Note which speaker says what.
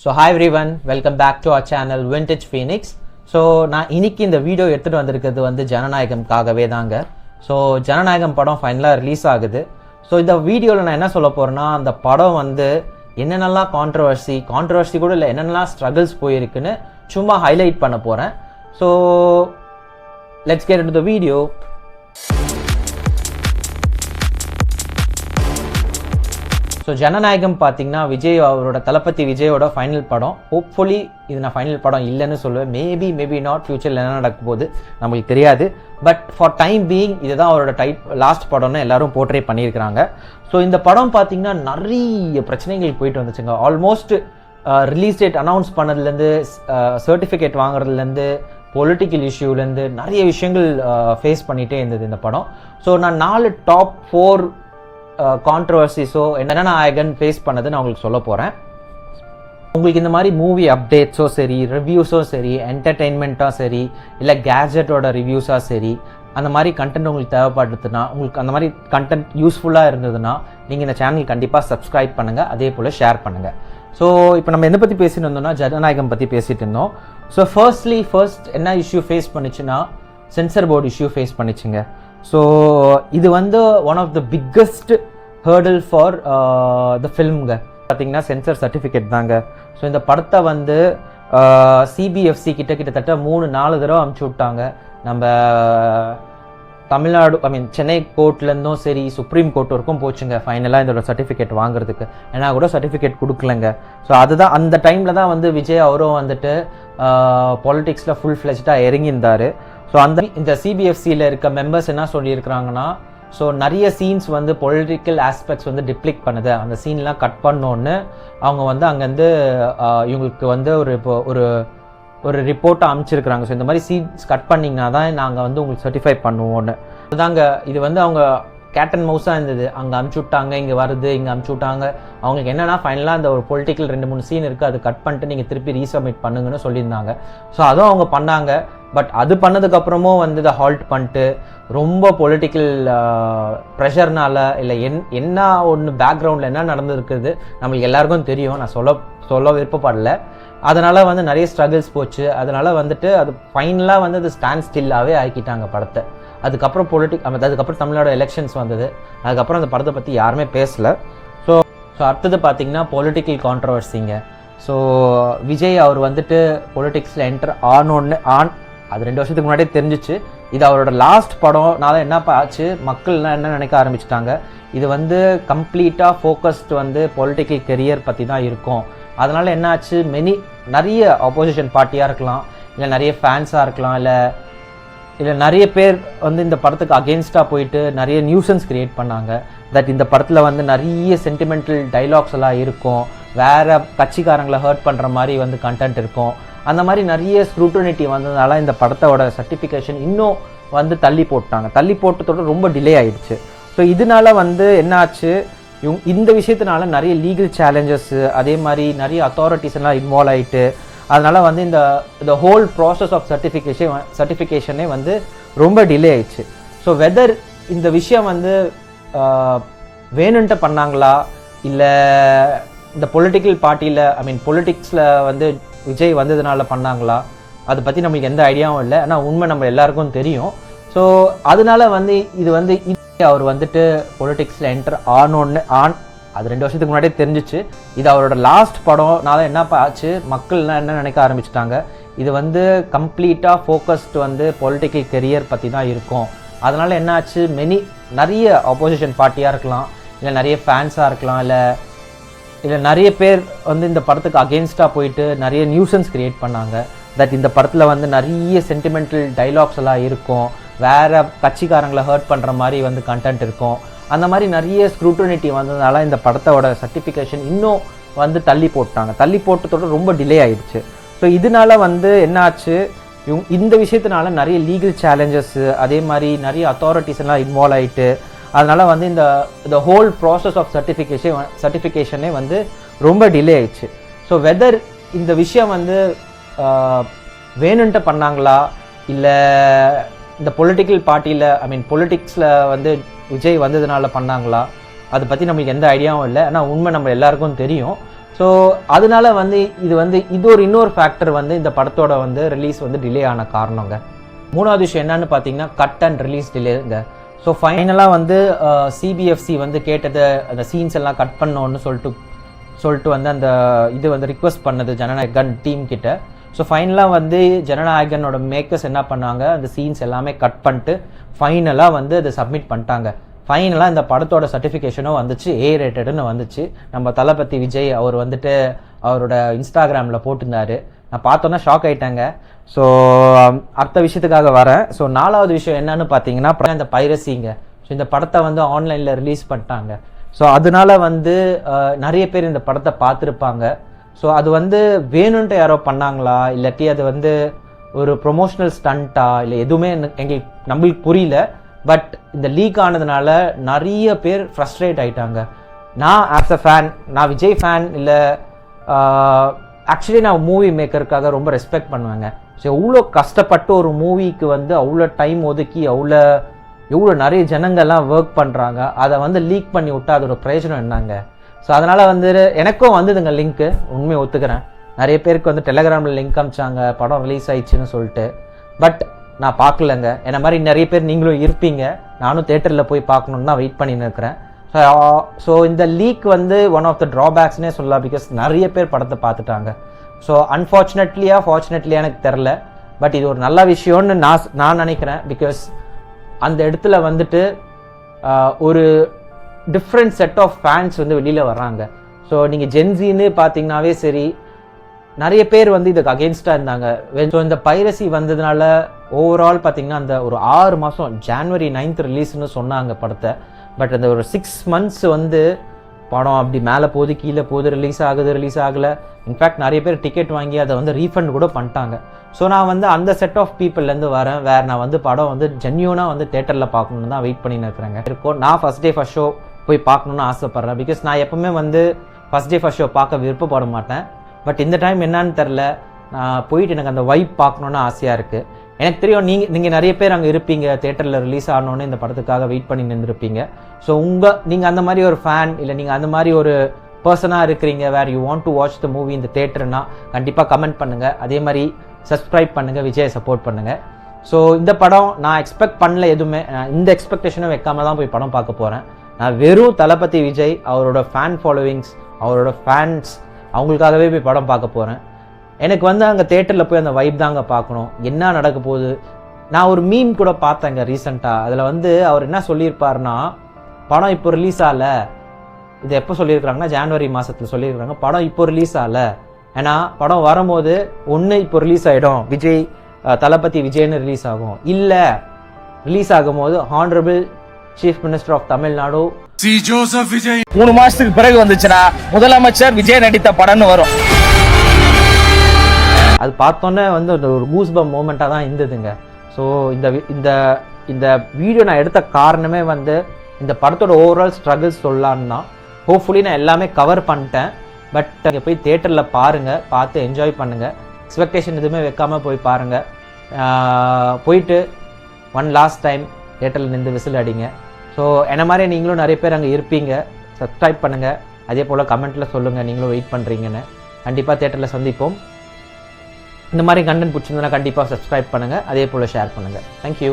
Speaker 1: So hi everyone, welcome back to our channel Vintage Phoenix. So நான் இன்னைக்கு இந்த video எடுத்துட்டு வந்திருக்கிறது வந்து ஜனநாயகம்காகவே தாங்க. ஸோ ஜனநாயகம் படம் ஃபைனலாக ரிலீஸ் ஆகுது. ஸோ இந்த வீடியோவில் நான் என்ன சொல்ல போகிறேன்னா, அந்த படம் வந்து என்னென்னலாம் கான்ட்ரவர்சி கூட இல்லை, என்னென்னலாம் ஸ்ட்ரகிள்ஸ் போயிருக்குன்னு சும்மா ஹைலைட் பண்ண போகிறேன். So let's get into the video. So ஜனநாயகம் பார்த்தீங்கன்னா விஜய் அவரோட தளபதி விஜயோட ஃபைனல் படம். ஹோப்ஃபுல்லி இது நான் ஃபைனல் படம் இல்லைன்னு சொல்லுவேன். மேபி நாட், ஃபியூச்சரில் என்ன நடக்க போகுது நம்மளுக்கு தெரியாது. பட் ஃபார் டைம் பீயிங் இதுதான் அவரோட லாஸ்ட் படம்னு எல்லாரும் போர்ட்ரே பண்ணியிருக்கிறாங்க. ஸோ இந்த படம் பார்த்தீங்கன்னா நிறைய பிரச்சனைகள் போயிட்டு வந்துச்சுங்க. ஆல்மோஸ்ட் ரிலீஸ் டேட் அனௌன்ஸ் பண்ணதுலேருந்து, சர்டிஃபிகேட் வாங்குறதுலேருந்து, பொலிட்டிக்கல் இஷ்யூலேருந்து நிறைய விஷயங்கள் ஃபேஸ் பண்ணிகிட்டே இருந்தது இந்த படம். ஸோ நான் 4 டாப் 4 கான்ட்ரவர்சிஸோ என்னென்ன நாயகன் ஃபேஸ் பண்ணது நான் உங்களுக்கு சொல்ல போகிறேன். உங்களுக்கு இந்த மாதிரி மூவி அப்டேட்ஸோ சரி, ரிவ்யூஸோ சரி, என்டர்டெயின்மெண்ட்டாக சரி, இல்லை கேஜெட்டோட ரிவ்யூஸாக சரி, அந்த மாதிரி கண்டென்ட் உங்களுக்கு தேவைப்படுதுன்னா, உங்களுக்கு அந்த மாதிரி கண்டென்ட் யூஸ்ஃபுல்லாக இருந்ததுன்னா நீங்கள் இந்த சேனல் கண்டிப்பாக சப்ஸ்கிரைப் பண்ணுங்கள், அதே போல் ஷேர் பண்ணுங்கள். ஸோ இப்போ நம்ம எதை பற்றி பேசிட்டு இருந்தோம்னா, ஜனநாயகம் பற்றி பேசிகிட்டு இருந்தோம். ஸோ ஃபர்ஸ்ட் என்ன இஷ்யூ ஃபேஸ் பண்ணிச்சுன்னா, சென்சர் போர்டு இஷ்யூ ஃபேஸ் பண்ணிச்சுங்க. ஸோ இது வந்து one of the biggest hurdle for the ஃபில்ம்ங்க. பார்த்தீங்கன்னா சென்சர் சர்டிஃபிகேட் தாங்க. ஸோ இந்த படத்தை வந்து சிபிஎஃப்சி கிட்டத்தட்ட 3-4 தடவை அனுப்பிச்சி விட்டாங்க. நம்ம தமிழ்நாடு சென்னை கோர்ட்லேருந்தும் சரி, சுப்ரீம் கோர்ட் வரைக்கும் போச்சுங்க ஃபைனலாக இதோட சர்டிஃபிகேட் வாங்குறதுக்கு. ஏன்னா கூட சர்டிஃபிகேட் கொடுக்கலங்க. ஸோ அதுதான் அந்த டைமில் தான் வந்து விஜய் அவரும் வந்துட்டு பாலிடிக்ஸில் ஃபுல் ஃப்ளெஜ்டாக இறங்கியிருந்தார். ஸோ இந்த சிபிஎஃப்சியில் இருக்க மெம்பர்ஸ் என்ன சொல்லியிருக்கிறாங்கன்னா, ஸோ நிறைய சீன்ஸ் வந்து பொலிட்டிக்கல் ஆஸ்பெக்ட்ஸ் வந்து டிப்ளிக் பண்ணுது, அந்த சீன்லாம் கட் பண்ணோன்னு அவங்க வந்து அங்கேருந்து இவங்களுக்கு வந்து ஒரு ரிப்போர்ட்டை அனுப்பிச்சிருக்கிறாங்க. ஸோ இந்த மாதிரி சீன்ஸ் கட் பண்ணிங்கன்னா தான் நாங்கள் வந்து உங்களுக்கு சர்டிஃபை பண்ணுவோன்னு. அதுதாங்க இது வந்து அவங்க கேட் அண்ட் மவுஸாக இருந்தது. அங்கே அனுப்பிச்சி விட்டாங்க, இங்கே வருது, இங்கே அனுப்பிச்சி விட்டாங்க. அவங்களுக்கு என்னென்னா ஃபைனலாக அந்த ஒரு பொலிட்டிக்கல் 2-3 சீன் இருக்குது, அது கட் பண்ணிட்டு நீங்கள் திருப்பி ரீசப்மிட் பண்ணுங்கன்னு சொல்லியிருந்தாங்க. ஸோ அதுவும் அவங்க பண்ணாங்க. பட் அது பண்ணதுக்கப்புறமும் வந்து இதை ஹால்ட் பண்ணிட்டு ரொம்ப பொலிட்டிக்கல் ப்ரெஷர்னால இல்லை என்ன ஒன்று பேக்ரவுண்டில் என்ன நடந்துருக்குது நம்மளுக்கு எல்லாருக்கும் தெரியும், நான் சொல்ல விருப்பப்படலை. அதனால் வந்து நிறைய ஸ்ட்ரகிள்ஸ் போச்சு. அதனால் வந்துட்டு அது ஃபைனலாக வந்து அது ஸ்டாண்ட் ஸ்டில்லாகவே ஆக்கிட்டாங்க படத்தை. அதுக்கப்புறம் அதுக்கப்புறம் தமிழ்நாடு எலெக்ஷன்ஸ் வந்தது. அதுக்கப்புறம் அந்த படத்தை பற்றி யாருமே பேசலை. ஸோ அடுத்தது பார்த்திங்கன்னா பொலிட்டிக்கல் கான்ட்ரவர்சிங்க. ஸோ விஜய் அவர் வந்துட்டு பொலிட்டிக்ஸில் என்டர் அது 2 வருஷத்துக்கு முன்னாடியே தெரிஞ்சிச்சு. இது அவரோட லாஸ்ட் படம்னால என்ன ஆச்சு, மக்கள்லாம் என்ன நினைக்க ஆரம்பிச்சிட்டாங்க, இது வந்து கம்ப்ளீட்டாக ஃபோக்கஸ்டு வந்து பொலிட்டிக்கல் கெரியர் பற்றி தான் இருக்கும். அதனால் என்ன ஆச்சு, நிறைய ஆப்போசிஷன் பார்ட்டியாக இருக்கலாம், இல்லை நிறைய ஃபேன்ஸாக இருக்கலாம், இல்லை நிறைய பேர் வந்து இந்த படத்துக்கு அகெயின்ஸ்டாக போயிட்டு நிறைய நியூசன்ஸ் கிரியேட் பண்ணாங்க. தட் இந்த படத்தில் வந்து நிறைய சென்டிமெண்டல் டைலாக்ஸ் எல்லாம் இருக்கும், வேறு கட்சிக்காரங்களை ஹர்ட் பண்ணுற மாதிரி வந்து கண்டென்ட் இருக்கும். அந்த மாதிரி நிறைய ஸ்க்ரூட்டனிட்டி வந்ததுனால இந்த படத்தோட சர்டிஃபிகேஷன் இன்னும் வந்து தள்ளி போட்டதோட ரொம்ப டிலே ஆயிடுச்சு. ஸோ இதனால வந்து என்ன ஆச்சு, இந்த விஷயத்தினால நிறைய லீகல் சேலஞ்சஸ், அதே மாதிரி நிறைய அத்தாரிட்டிஸ் எல்லாம் இன்வால்வ் ஆகிட்டு, அதனால் வந்து இந்த ஹோல் ப்ராசஸ் ஆஃப் சர்டிஃபிகேஷனே வந்து ரொம்ப டிலே ஆயிடுச்சு. ஸோ வெதர் இந்த விஷயம் வந்து வேணுன்ட்டு பண்ணாங்களா, இல்லை இந்த பொலிட்டிக்கல் பார்ட்டியில் பொலிட்டிக்ஸில் வந்து விஜய் வந்ததுனால பண்ணாங்களா, அதை பற்றி நம்மளுக்கு எந்த ஐடியாவும் இல்லை. ஆனால் உண்மை நம்ம எல்லாருக்கும் தெரியும். ஸோ அதனால வந்து இது வந்து அவர் வந்துட்டு பொலிட்டிக்ஸில் என்டர் அது 2 வருஷத்துக்கு முன்னாடியே தெரிஞ்சிச்சு. இது அவரோட லாஸ்ட் படம்னால என்ன ஆச்சு, மக்கள்லாம் என்ன நினைக்க ஆரம்பிச்சிட்டாங்க, இது வந்து கம்ப்ளீட்டாக ஃபோக்கஸ்டு வந்து பொலிட்டிக்கல் கெரியர் பற்றி தான் இருக்கும். அதனால் என்ன ஆச்சு, நிறைய ஆப்போசிஷன் பார்ட்டியாக இருக்கலாம், இல்லை நிறைய ஃபேன்ஸாக இருக்கலாம், இல்லை நிறைய பேர் வந்து இந்த படத்துக்கு அகெயின்ஸ்டாக போயிட்டு நிறைய நியூசன்ஸ் கிரியேட் பண்ணாங்க. தட் இந்த படத்தில் வந்து நிறைய சென்டிமெண்டல் டைலாக்ஸ் எல்லாம் இருக்கும், வேறு கட்சிக்காரங்களை ஹர்ட் பண்ணுற மாதிரி வந்து கண்டென்ட் இருக்கும். அந்த மாதிரி நிறைய ஸ்க்ரூட்டனிட்டி வந்ததுனால இந்த படத்தோட சர்டிஃபிகேஷன் இன்னும் வந்து தள்ளி போட்டதோட ரொம்ப டிலே ஆயிடுச்சு. ஸோ இதனால வந்து என்ன ஆச்சு, இந்த விஷயத்தினால நிறைய லீகல் சேலஞ்சஸ், அதே மாதிரி நிறைய அத்தாரிட்டிஸ் எல்லாம் இன்வால்வ் ஆகிட்டு, அதனால் வந்து இந்த ஹோல் ப்ராசஸ் ஆஃப் சர்டிஃபிகேஷனே வந்து ரொம்ப டிலே ஆயிடுச்சு. ஸோ வெதர் இந்த விஷயம் வந்து வேணுன்ட்டு பண்ணாங்களா, இல்லை இந்த பொலிட்டிக்கல் பார்ட்டியில் பொலிட்டிக்ஸில் வந்து விஜய் வந்ததுனால பண்ணாங்களா, அதை பற்றி நம்மளுக்கு எந்த ஐடியாவும் இல்லை. ஆனால் உண்மை நம்ம எல்லாருக்கும் தெரியும். ஸோ அதனால வந்து இது ஒரு இன்னொரு ஃபேக்டர் வந்து இந்த படத்தோட வந்து ரிலீஸ் வந்து டிலே ஆன காரணங்க. மூணாவது விஷயம் என்னன்னு பார்த்தீங்கன்னா கட் அண்ட் ரிலீஸ் டிலேங்க. ஸோ ஃபைனலாக வந்து சிபிஎஃப்சி வந்து கேட்டது அந்த சீன்ஸ் எல்லாம் கட் பண்ணோன்னு சொல்லிட்டு வந்து அந்த இது வந்து ரிக்வெஸ்ட் பண்ணது ஜனநாயகன் டீம் கிட்ட. ஸோ ஃபைனலாக வந்து ஜனநாயகனோட மேக்கர்ஸ் என்ன பண்ணாங்க, அந்த சீன்ஸ் எல்லாமே கட் பண்ணிட்டு ஃபைனலாக வந்து அதை சப்மிட் பண்ணிட்டாங்க. ஃபைனலாக இந்த படத்தோட சர்டிஃபிகேஷனும் வந்துச்சு, A ரேட்டடுன்னு வந்துச்சு. நம்ம தளபதி விஜய் அவர் வந்துட்டு அவரோட இன்ஸ்டாகிராமில் போட்டிருந்தாரு. நான் பார்த்தோன்னா ஷாக் ஆகிட்டேங்க. ஸோ அடுத்த விஷயத்துக்காக வரேன். ஸோ நாலாவது விஷயம் என்னன்னு பார்த்தீங்கன்னா இந்த பைரசிங்க. ஸோ இந்த படத்தை வந்து ஆன்லைனில் ரிலீஸ் பண்ணிட்டாங்க. ஸோ அதனால வந்து நிறைய பேர் இந்த படத்தை பார்த்துருப்பாங்க. ஸோ அது வந்து வேணுன்ட்டு யாரோ பண்ணாங்களா, இல்லாட்டி அது வந்து ஒரு ப்ரொமோஷனல் ஸ்டண்ட்டா, இல்லை எதுவுமே நம்மளுக்கு புரியல. பட் இந்த லீக் ஆனதுனால நிறைய பேர் ஃப்ரஸ்ட்ரேட் ஆகிட்டாங்க. நான் ஆஸ் அ ஃபேன், நான் விஜய் ஃபேன் இல்லை, ஆக்சுவலி நான் மூவி மேக்கருக்காக ரொம்ப ரெஸ்பெக்ட் பண்ணுவேங்க. ஸோ எவ்வளோ கஷ்டப்பட்டு ஒரு மூவிக்கு வந்து அவ்வளோ டைம் ஒதுக்கி எவ்வளோ நிறைய ஜனங்கள்லாம் ஒர்க் பண்ணுறாங்க, அதை வந்து லீக் பண்ணி விட்டா அதோட பிரயோஜனம் என்னங்க? ஸோ அதனால் வந்து எனக்கும் வந்ததுங்க லிங்க்கு, உண்மையை ஒத்துக்கிறேன். நிறைய பேருக்கு வந்து டெலகிராமில் லிங்க் அனுப்பிச்சாங்க படம் ரிலீஸ் ஆயிடுச்சுன்னு சொல்லிட்டு. பட் நான் பார்க்கலங்க. என்ன மாதிரி நிறைய பேர் நீங்களும் இருப்பீங்க. நானும் தேட்டரில் போய் பார்க்கணுன்னு தான் வெயிட் பண்ணின்னு இருக்கிறேன். ஸோ இந்த லீக் வந்து ஒன் ஆஃப் த ட்ராபேக்ஸ்னே சொல்லலாம். பிகாஸ் நிறைய பேர் படத்தை பார்த்துட்டாங்க. ஸோ ஃபார்ச்சுனேட்லியா எனக்கு தெரில. பட் இது ஒரு நல்ல விஷயம்னு நான் நினைக்கிறேன். பிகாஸ் அந்த இடத்துல வந்துட்டு ஒரு டிஃப்ரெண்ட் செட் ஆஃப் ஃபேன்ஸ் வந்து வெளியில் வர்றாங்க. ஸோ நீங்கள் ஜென்சின்னு பார்த்தீங்கன்னாவே சரி, நிறைய பேர் வந்து இதுக்கு அகெயின்ஸ்டாக இருந்தாங்க. ஸோ இந்த பைரசி வந்ததுனால ஓவரால் பார்த்தீங்கன்னா அந்த ஒரு 6 மாதம் January 9th ரிலீஸ்னு சொன்னாங்க படத்தை. பட் அந்த ஒரு 6 months வந்து படம் அப்படி மேலே போகுது கீழே போகுது, ரிலீஸ் ஆகலை. இன்ஃபேக்ட் நிறைய பேர் டிக்கெட் வாங்கி அதை வந்து ரீஃபண்ட் கூட பண்ணிட்டாங்க. ஸோ நான் வந்து அந்த செட் ஆஃப் பீப்புள்லேருந்து வரேன். நான் வந்து படம் வந்து ஜென்யூனாக வந்து தேட்டரில் பார்க்கணுன்னு தான் வெயிட் பண்ணின்னு இருக்கிறேங்க. நான் ஃபஸ்ட் டே ஃபஸ்ட் ஷோ போய் பார்க்கணுன்னு ஆசைப்பட்றேன். பிகாஸ் நான் எப்பவுமே வந்து ஃபஸ்ட் டே ஃபஸ்ட் ஷோ பார்க்க விருப்பப்பட மாட்டேன். பட் இந்த டைம் என்னன்னு தெரில, நான் போயிட்டு எனக்கு அந்த வைப் பார்க்கணுன்னு ஆசையாக இருக்குது. எனக்கு தெரியும் நீங்கள் நிறைய பேர் அங்கே இருப்பீங்க, தேட்டரில் ரிலீஸ் ஆகணுன்னு இந்த படத்துக்காக வெயிட் பண்ணி நின்றுருப்பீங்க. ஸோ நீங்கள் அந்த மாதிரி ஒரு ஃபேன், இல்லை நீங்கள் அந்த மாதிரி ஒரு பர்சனாக இருக்கிறீங்க where you want to watch the movie இந்த தேட்டர்னா கண்டிப்பாக கமெண்ட் பண்ணுங்கள். அதே மாதிரி சப்ஸ்கிரைப் பண்ணுங்கள், விஜயை சப்போர்ட் பண்ணுங்கள். ஸோ இந்த படம் நான் எக்ஸ்பெக்ட் பண்ணல எதுவுமே, இந்த எக்ஸ்பெக்டேஷனும் வைக்காம தான் போய் படம் பார்க்க போகிறேன். நான் வெறும் தளபதி விஜய், அவரோட ஃபேன் ஃபாலோவிங்ஸ், அவரோட ஃபேன்ஸ், அவங்களுக்காகவே போய் படம் பார்க்க போகிறேன். எனக்கு வந்து அங்கே தேட்டரில் போய் அந்த வைப் தாங்க பார்க்கணும், என்ன நடக்க போகுது. நான் ஒரு மீம் கூட பார்த்தேங்க ரீசெண்டாக. அதில் வந்து அவர் என்ன சொல்லியிருப்பாருன்னா, படம் இப்போ ரிலீஸ் ஆகலை, இது எப்போ சொல்லியிருக்கிறாங்கன்னா January மாதத்தில் சொல்லியிருக்கிறாங்க, படம் இப்போ ரிலீஸ் ஆகலை. ஏன்னா படம் வரும்போது ஒன்று இப்போ ரிலீஸ் ஆகிடும், விஜய் தளபதி விஜய்னு ரிலீஸ் ஆகும், இல்லை ரிலீஸ் ஆகும்போது honourable chief minister of Tamil Nadu
Speaker 2: C Joseph Vijay
Speaker 3: 3 மாசத்துக்கு பிறகு வந்துச்சுன்னா முதலமைச்சர் விஜய் நடித்த படம்னு வரும்.
Speaker 1: அது பார்த்தோன்னே வந்து ஒரு கூஸ்பம் மூமெண்ட்டாக தான் இருந்ததுங்க. ஸோ இந்த வீடியோ நான் எடுத்த காரணமே வந்து இந்த படத்தோட ஓவரால் ஸ்ட்ரகிள்ஸ் சொல்லலான்னு தான். ஹோப்ஃபுல்லி நான் எல்லாமே கவர் பண்ணிட்டேன். பட் அங்கே போய் தேட்டரில் பாருங்கள், பார்த்து என்ஜாய் பண்ணுங்கள். எக்ஸ்பெக்டேஷன் எதுவுமே வைக்காமல் போய் பாருங்கள். போயிட்டு ஒன் லாஸ்ட் டைம் தேட்டரில் நின்று விசில் அடிங்க. ஸோ என்ன மாதிரி நீங்களும் நிறைய பேர் அங்கே இருப்பீங்க. சப்ஸ்கிரைப் பண்ணுங்கள், அதே போல் கமெண்ட்டில் சொல்லுங்கள் நீங்களும் வெயிட் பண்ணுறீங்கன்னு. கண்டிப்பாக தேட்டரில் சந்திப்போம். இந்த மாதிரி கண்டென்ட் பிடிச்சிருந்ததுன்னா கண்டிப்பாக சப்ஸ்கிரைப் பண்ணுங்கள், அதே போல் ஷேர் பண்ணுங்கள். தேங்க்யூ.